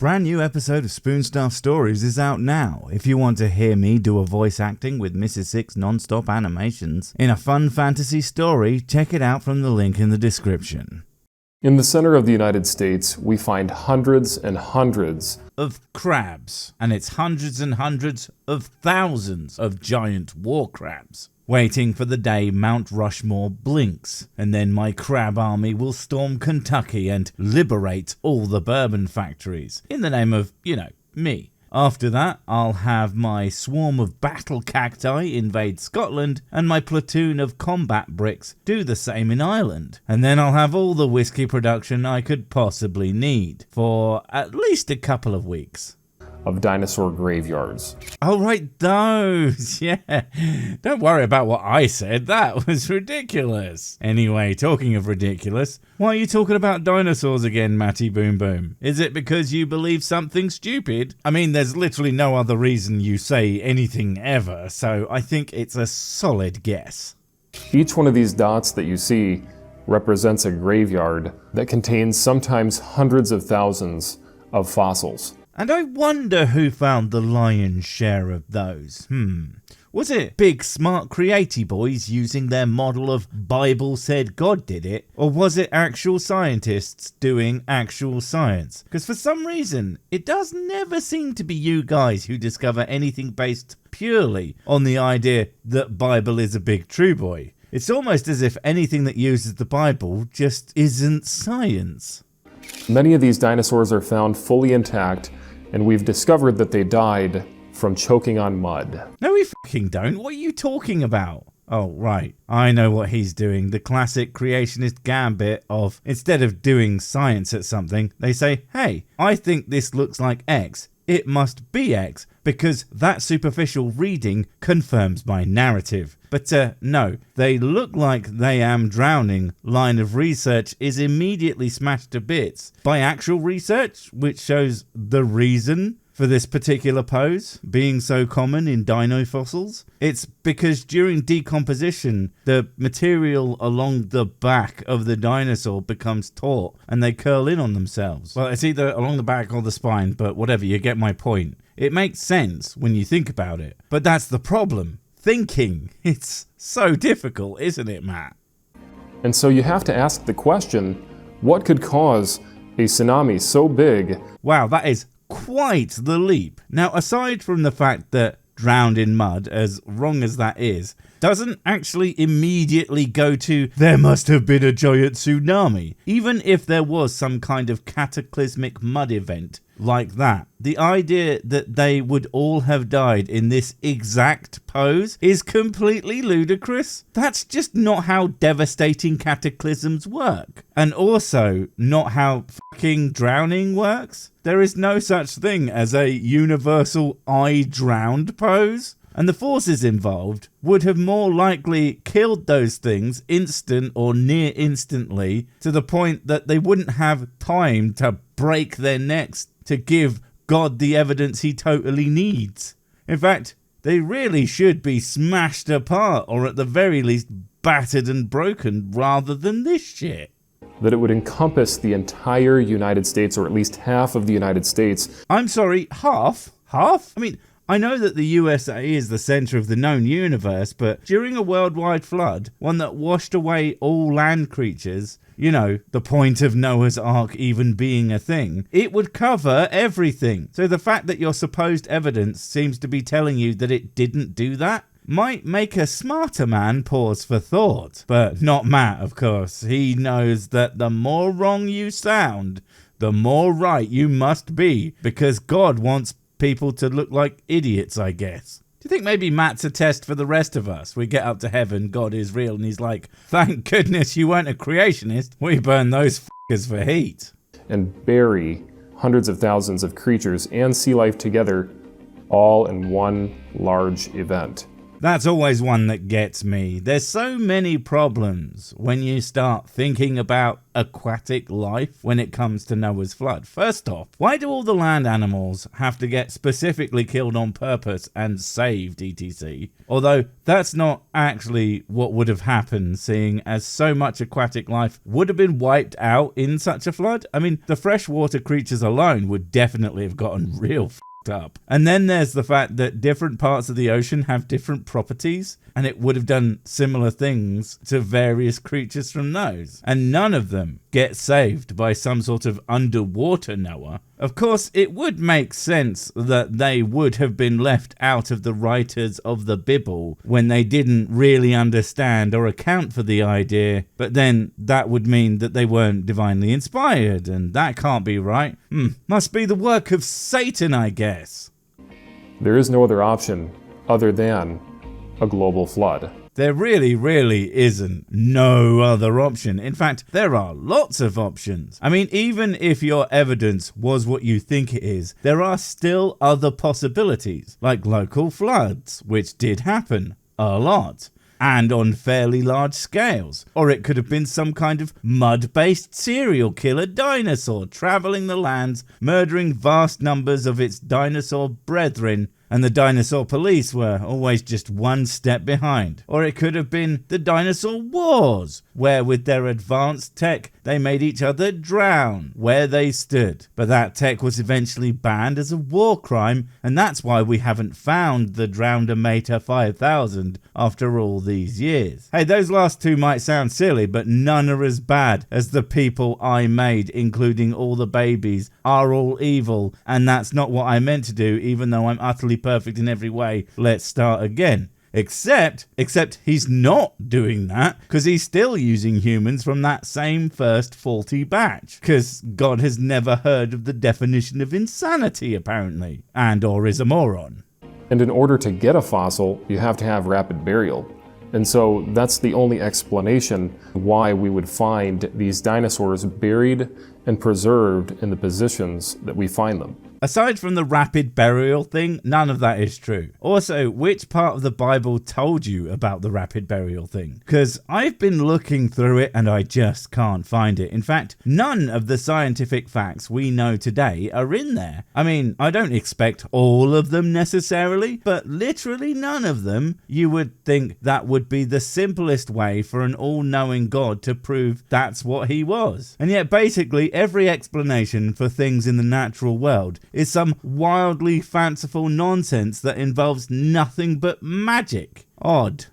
brand new episode of Spoon Stuff Stories is out now. If you want to hear me do a voice acting with Mrs. Six non-stop animations in a fun fantasy story, check it out from the link in the description. In the center of the United States, we find hundreds and hundreds of crabs, and it's hundreds and hundreds of thousands of giant war crabs, waiting for the day Mount Rushmore blinks, and then my crab army will storm Kentucky and liberate all the bourbon factories, in the name of, me. After that, I'll have my swarm of battle cacti invade Scotland, and my platoon of combat bricks do the same in Ireland. And then I'll have all the whiskey production I could possibly need, for at least a couple of weeks. Of dinosaur graveyards. Oh, right, those, yeah. Don't worry about what I said, that was ridiculous. Anyway, talking of ridiculous, why are you talking about dinosaurs again, Matty Boom Boom? Is it because you believe something stupid? I mean, there's literally no other reason you say anything ever, so I think it's a solid guess. Each one of these dots that you see represents a graveyard that contains sometimes hundreds of thousands of fossils. And I wonder who found the lion's share of those. Was it big smart creaty boys using their model of Bible said God did it? Or was it actual scientists doing actual science? Because for some reason, it does never seem to be you guys who discover anything based purely on the idea that Bible is a big true boy. It's almost as if anything that uses the Bible just isn't science. Many of these dinosaurs are found fully intact, and we've discovered that they died from choking on mud. No, we fucking don't. What are you talking about? Oh, right. I know what he's doing. The classic creationist gambit of, instead of doing science at something, they say, hey, I think this looks like X. It must be X, because that superficial reading confirms my narrative. But no, they look like they am drowning line of research is immediately smashed to bits by actual research, which shows the reason for this particular pose being so common in dino fossils. It's because during decomposition, the material along the back of the dinosaur becomes taut and they curl in on themselves. Well, it's either along the back or the spine, but whatever, you get my point. It makes sense when you think about it, but that's the problem. Thinking. It's so difficult, isn't it, Matt? And so you have to ask the question, what could cause a tsunami so big? Wow, that is quite the leap. Now, aside from the fact that drowned in mud, as wrong as that is, doesn't actually immediately go to there must have been a giant tsunami, even if there was some kind of cataclysmic mud event like that. The idea that they would all have died in this exact pose is completely ludicrous. That's just not how devastating cataclysms work. And also not how fucking drowning works. There is no such thing as a universal I drowned pose. And the forces involved would have more likely killed those things instant or near instantly, to the point that they wouldn't have time to break their necks to give God the evidence he totally needs. In fact, they really should be smashed apart, or at the very least battered and broken, rather than this shit. That it would encompass the entire United States, or at least half of the United States. I'm sorry, half? Half? I mean, I know that the USA is the center of the known universe, but during a worldwide flood, one that washed away all land creatures, the point of Noah's Ark even being a thing, it would cover everything. So the fact that your supposed evidence seems to be telling you that it didn't do that might make a smarter man pause for thought. But not Matt, of course. He knows that the more wrong you sound, the more right you must be, because God wants people to look like idiots, I guess. Do you think maybe Matt's a test for the rest of us? We get up to heaven, God is real, and he's like, thank goodness you weren't a creationist. We burn those fuckers for heat. And bury hundreds of thousands of creatures and sea life together, all in one large event. That's always one that gets me. There's so many problems when you start thinking about aquatic life when it comes to Noah's flood. First off, why do all the land animals have to get specifically killed on purpose and saved, etc? Although that's not actually what would have happened, seeing as so much aquatic life would have been wiped out in such a flood. I mean, the freshwater creatures alone would definitely have gotten real up. And then there's the fact that different parts of the ocean have different properties, and it would have done similar things to various creatures from those. And none of them get saved by some sort of underwater Noah. Of course, it would make sense that they would have been left out of the writers of the Bible when they didn't really understand or account for the idea, but then that would mean that they weren't divinely inspired, and that can't be right. Must be the work of Satan, I guess. There is no other option other than a global flood. There really isn't no other option. In fact, there are lots of options. I mean, even if your evidence was what you think it is, there are still other possibilities, like local floods, which did happen a lot, and on fairly large scales. Or it could have been some kind of mud-based serial killer dinosaur traveling the lands, murdering vast numbers of its dinosaur brethren, and the dinosaur police were always just one step behind. Or it could have been the dinosaur wars, where with their advanced tech they made each other drown where they stood. But that tech was eventually banned as a war crime, and that's why we haven't found the Drowndomator 5000 after all these years. Hey, those last two might sound silly, but none are as bad as the people I made, including all the babies, are all evil, and that's not what I meant to do, even though I'm utterly perfect in every way. Let's start again. Except he's not doing that, because he's still using humans from that same first faulty batch, because God has never heard of the definition of insanity, apparently, and or is a moron. And in order to get a fossil, you have to have rapid burial. And so that's the only explanation why we would find these dinosaurs buried and preserved in the positions that we find them. Aside from the rapid burial thing, none of that is true. Also, which part of the Bible told you about the rapid burial thing? Because I've been looking through it and I just can't find it. In fact, none of the scientific facts we know today are in there. I mean, I don't expect all of them necessarily, but literally none of them. You would think that would be the simplest way for an all-knowing God to prove that's what he was. And yet basically every explanation for things in the natural world is some wildly fanciful nonsense that involves nothing but magic. Odd.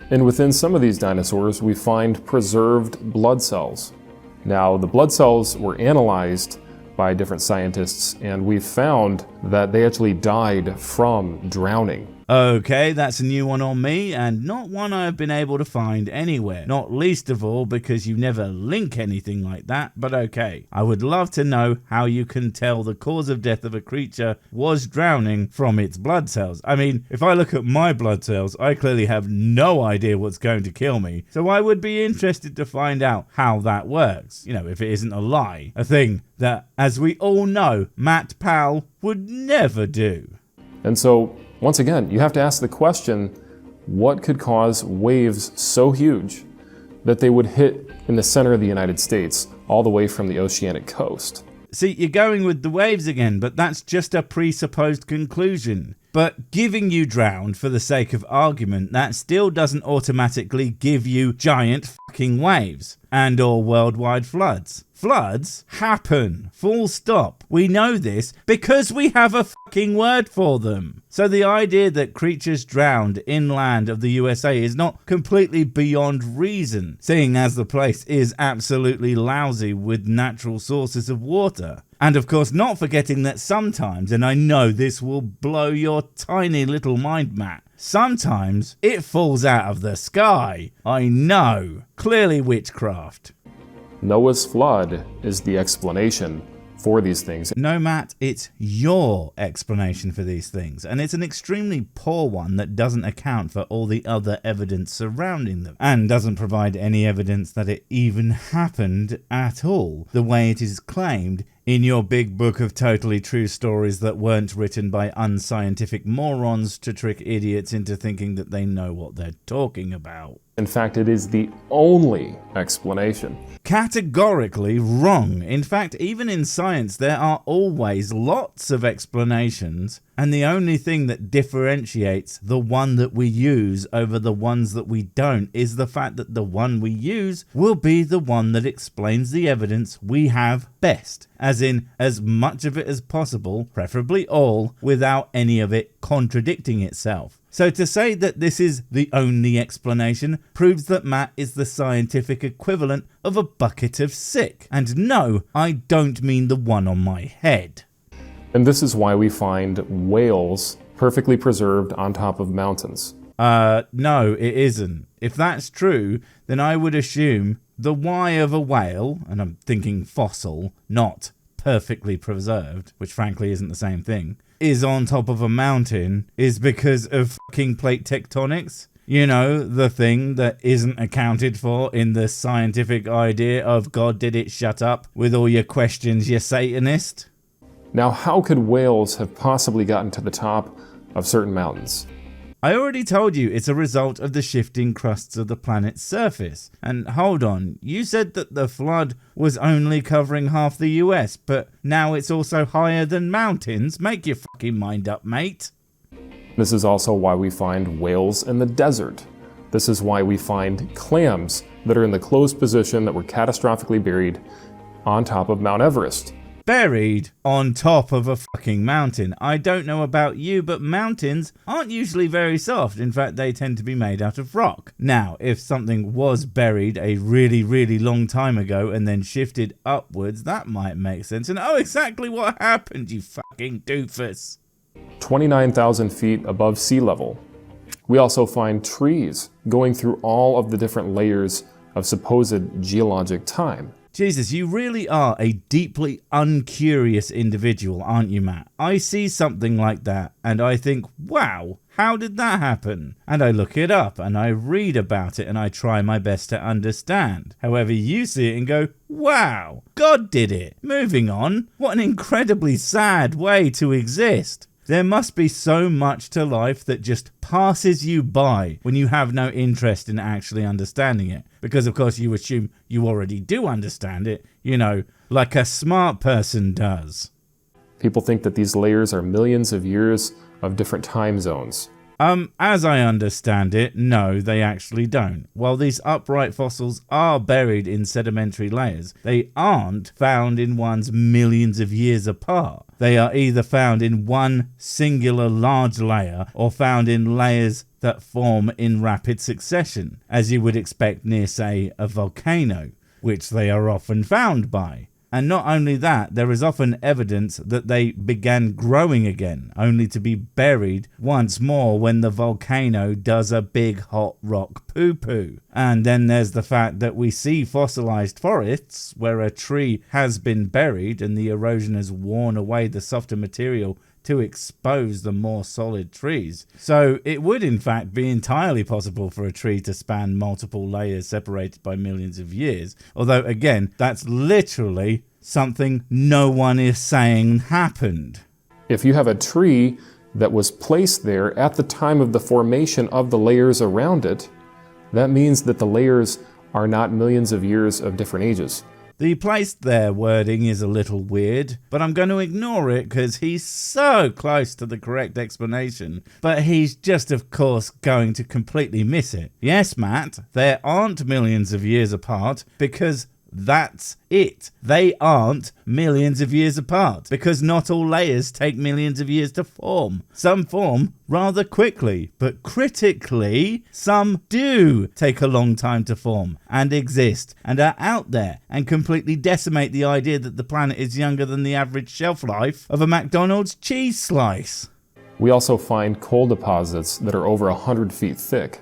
And within some of these dinosaurs, we find preserved blood cells. Now, the blood cells were analyzed by different scientists, and we found that they actually died from drowning. Okay, that's a new one on me, and not one I've been able to find anywhere. Not least of all because you never link anything like that, but okay. I would love to know how you can tell the cause of death of a creature was drowning from its blood cells. I mean, if I look at my blood cells, I clearly have no idea what's going to kill me, so I would be interested to find out how that works. You know, if it isn't a lie. A thing that, as we all know, Matt Powell would never do. And so, once again, you have to ask the question, what could cause waves so huge that they would hit in the center of the United States all the way from the oceanic coast? See, you're going with the waves again, but that's just a presupposed conclusion. But giving you drowned for the sake of argument, that still doesn't automatically give you giant fucking waves and or worldwide floods. Floods happen, full stop. We know this because we have a fucking word for them. So the idea that creatures drowned inland of the USA is not completely beyond reason, seeing as the place is absolutely lousy with natural sources of water. And of course, not forgetting that sometimes, and I know this will blow your tiny little mind, Matt, sometimes it falls out of the sky. I know. Clearly witchcraft. Noah's flood is the explanation for these things. No, Matt, it's your explanation for these things, and it's an extremely poor one that doesn't account for all the other evidence surrounding them, and doesn't provide any evidence that it even happened at all, the way it is claimed in your big book of totally true stories that weren't written by unscientific morons to trick idiots into thinking that they know what they're talking about. In fact, it is the only explanation. Categorically wrong. In fact, even in science, there are always lots of explanations, and the only thing that differentiates the one that we use over the ones that we don't is the fact that the one we use will be the one that explains the evidence we have best, as in as much of it as possible, preferably all, without any of it contradicting itself. So to say that this is the only explanation proves that Matt is the scientific equivalent of a bucket of sick. And no, I don't mean the one on my head. And this is why we find whales perfectly preserved on top of mountains. No, it isn't. If that's true, then I would assume the Y of a whale, and I'm thinking fossil, not perfectly preserved, which frankly isn't the same thing, is on top of a mountain is because of fucking plate tectonics. You know, the thing that isn't accounted for in the scientific idea of God did it, shut up with all your questions, you Satanist. Now, how could whales have possibly gotten to the top of certain mountains? I already told you it's a result of the shifting crusts of the planet's surface. And hold on, you said that the flood was only covering half the US, but now it's also higher than mountains? Make your fucking mind up, mate. This is also why we find whales in the desert. This is why we find clams that are in the closed position that were catastrophically buried on top of Mount Everest. Buried on top of a fucking mountain. I don't know about you, but mountains aren't usually very soft. In fact, they tend to be made out of rock. Now, if something was buried a really, really long time ago and then shifted upwards, that might make sense. And oh, exactly what happened, you fucking doofus. 29,000 feet above sea level. We also find trees going through all of the different layers of supposed geologic time. Jesus, you really are a deeply uncurious individual, aren't you, Matt? I see something like that and I think, wow, how did that happen? And I look it up and I read about it and I try my best to understand. However, you see it and go, wow, God did it. Moving on. What an incredibly sad way to exist. There must be so much to life that just passes you by when you have no interest in actually understanding it. Because, of course, you assume you already do understand it, you know, like a smart person does. People think that these layers are millions of years of different time zones. As I understand it, no, they actually don't. While these upright fossils are buried in sedimentary layers, they aren't found in ones millions of years apart. They are either found in one singular large layer or found in layers that form in rapid succession, as you would expect near, say, a volcano, which they are often found by. And not only that, there is often evidence that they began growing again, only to be buried once more when the volcano does a big hot rock poo-poo. And then there's the fact that we see fossilized forests where a tree has been buried and the erosion has worn away the softer material to expose the more solid trees. So it would in fact be entirely possible for a tree to span multiple layers separated by millions of years. Although again, that's literally something no one is saying happened. If you have a tree that was placed there at the time of the formation of the layers around it, that means that the layers are not millions of years of different ages. The placed there wording is a little weird, but I'm going to ignore it because he's so close to the correct explanation. But he's just, of course, going to completely miss it. Yes, Matt, there aren't millions of years apart because that's it. They aren't millions of years apart because not all layers take millions of years to form. Some form rather quickly, but critically, some do take a long time to form and exist and are out there and completely decimate the idea that the planet is younger than the average shelf life of a McDonald's cheese slice. We also find coal deposits that are over 100 feet thick.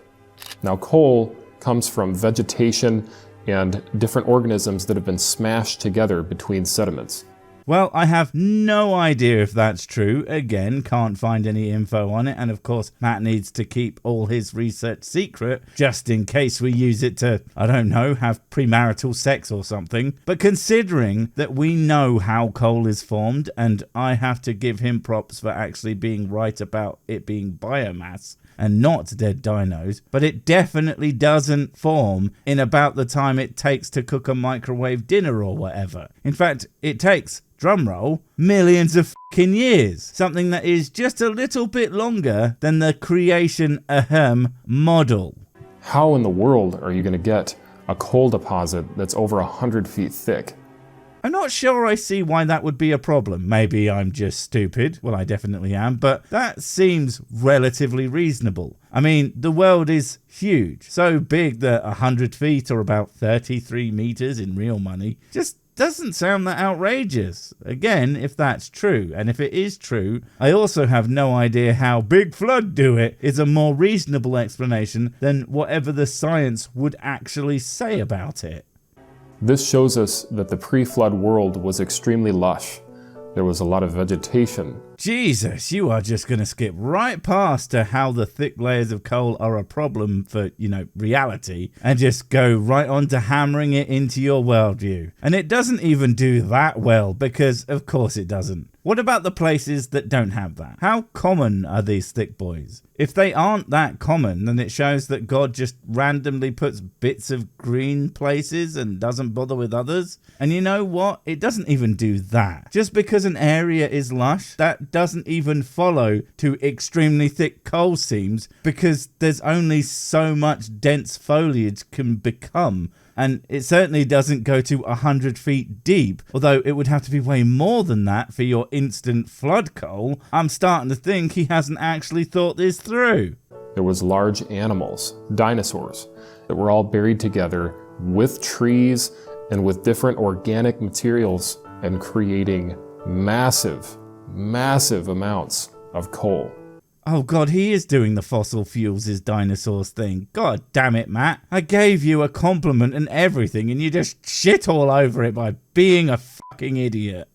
Now, coal comes from vegetation and different organisms that have been smashed together between sediments. Well, I have no idea if that's true. Again, can't find any info on it. And of course, Matt needs to keep all his research secret just in case we use it to, I don't know, have premarital sex or something. But considering that we know how coal is formed, and I have to give him props for actually being right about it being biomass and not dead dinos, but it definitely doesn't form in about the time it takes to cook a microwave dinner or whatever. In fact, it takes, drumroll, millions of fucking years. Something that is just a little bit longer than the creation model. How in the world are you going to get a coal deposit that's over 100 feet thick? I'm not sure I see why that would be a problem. Maybe I'm just stupid. Well, I definitely am, but that seems relatively reasonable. I mean, the world is huge. So big that 100 feet or about 33 meters in real money just doesn't sound that outrageous. Again, if that's true, and if it is true, I also have no idea how Big Flood do it is a more reasonable explanation than whatever the science would actually say about it. This shows us that the pre-flood world was extremely lush. There was a lot of vegetation. Jesus, you are just going to skip right past to how the thick layers of coal are a problem for, reality, and just go right on to hammering it into your worldview. And it doesn't even do that well, because of course it doesn't. What about the places that don't have that? How common are these thick boys? If they aren't that common, then it shows that God just randomly puts bits of green places and doesn't bother with others. And you know what? It doesn't even do that. Just because an area is lush, that doesn't even follow to extremely thick coal seams, because there's only so much dense foliage can become. And it certainly doesn't go to 100 feet deep, although it would have to be way more than that for your instant flood coal. I'm starting to think he hasn't actually thought this through. There was large animals, dinosaurs, that were all buried together with trees and with different organic materials and creating massive amounts of coal. Oh god, he is doing the fossil fuels is dinosaurs thing. God damn it, Matt. I gave you a compliment and everything, and you just shit all over it by being a fucking idiot.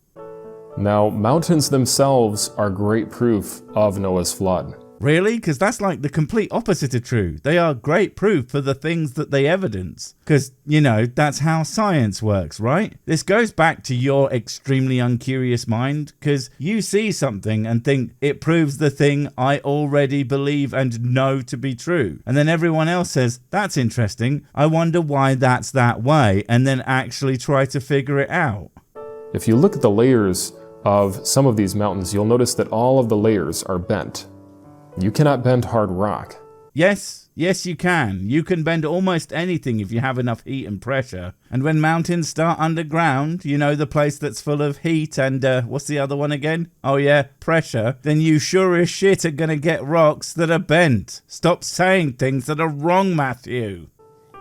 Now, mountains themselves are great proof of Noah's flood. Really? Because that's like the complete opposite of true. They are great proof for the things that they evidence. Because, that's how science works, right? This goes back to your extremely uncurious mind, because you see something and think it proves the thing I already believe and know to be true. And then everyone else says, that's interesting. I wonder why that's that way, and then actually try to figure it out. If you look at the layers of some of these mountains, you'll notice that all of the layers are bent. You cannot bend hard rock. Yes, you can. You can bend almost anything if you have enough heat and pressure. And when mountains start underground, the place that's full of heat and, what's the other one again? Oh yeah, pressure. Then you sure as shit are gonna get rocks that are bent. Stop saying things that are wrong, Matthew.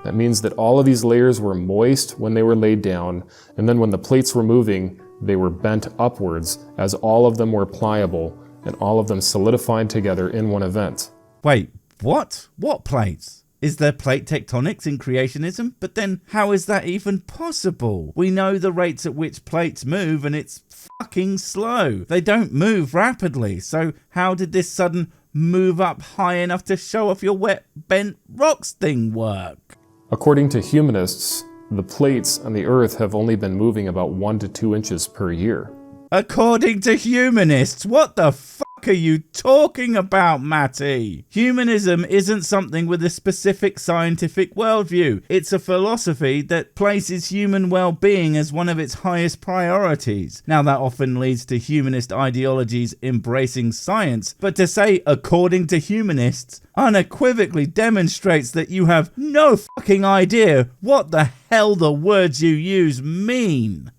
That means that all of these layers were moist when they were laid down, and then when the plates were moving, they were bent upwards as all of them were pliable, and all of them solidified together in one event. Wait, what? What plates? Is there plate tectonics in creationism? But then how is that even possible? We know the rates at which plates move, and it's fucking slow. They don't move rapidly. So how did this sudden move up high enough to show off your wet bent rocks thing work? According to humanists, the plates on the Earth have only been moving about 1 to 2 inches per year. According to humanists, what the fuck are you talking about, Matty? Humanism isn't something with a specific scientific worldview. It's a philosophy that places human well-being as one of its highest priorities. Now, that often leads to humanist ideologies embracing science, but to say according to humanists unequivocally demonstrates that you have no fucking idea what the hell the words you use mean.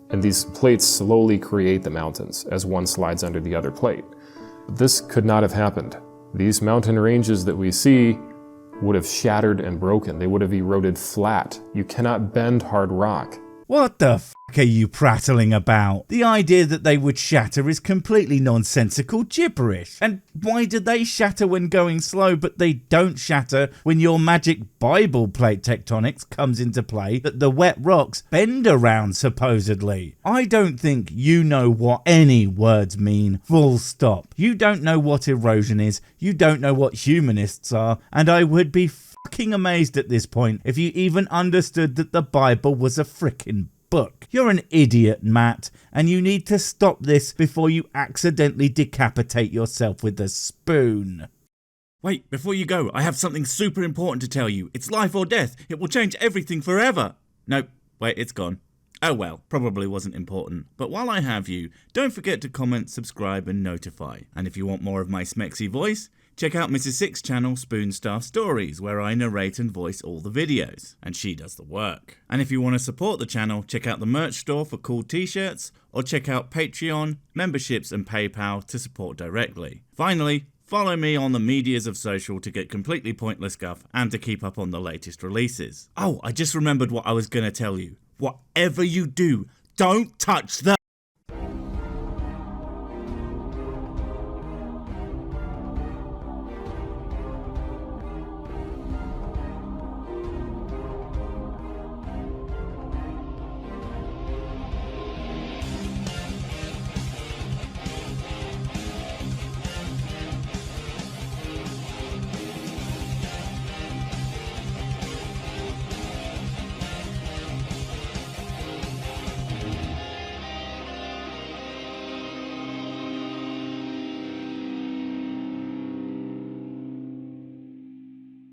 And these plates slowly create the mountains as one slides under the other plate. This could not have happened. These mountain ranges that we see would have shattered and broken. They would have eroded flat. You cannot bend hard rock. What the f*** are you prattling about? The idea that they would shatter is completely nonsensical gibberish. And why do they shatter when going slow, but they don't shatter when your magic Bible plate tectonics comes into play that the wet rocks bend around supposedly? I don't think you know what any words mean, full stop. You don't know what erosion is, you don't know what humanists are, and I would be fucking amazed at this point if you even understood that the Bible was a frickin' book. You're an idiot, Matt, and you need to stop this before you accidentally decapitate yourself with a spoon. Wait, before you go, I have something super important to tell you. It's life or death. It will change everything forever. Nope, wait, it's gone. Oh well, probably wasn't important. But while I have you, don't forget to comment, subscribe and notify. And if you want more of my smexy voice, check out Mrs. Six's channel Spoonstaff Stories, where I narrate and voice all the videos, and she does the work. And if you want to support the channel, check out the merch store for cool t-shirts, or check out Patreon, memberships and PayPal to support directly. Finally, follow me on the medias of social to get completely pointless guff and to keep up on the latest releases. Oh, I just remembered what I was going to tell you. Whatever you do, don't touch the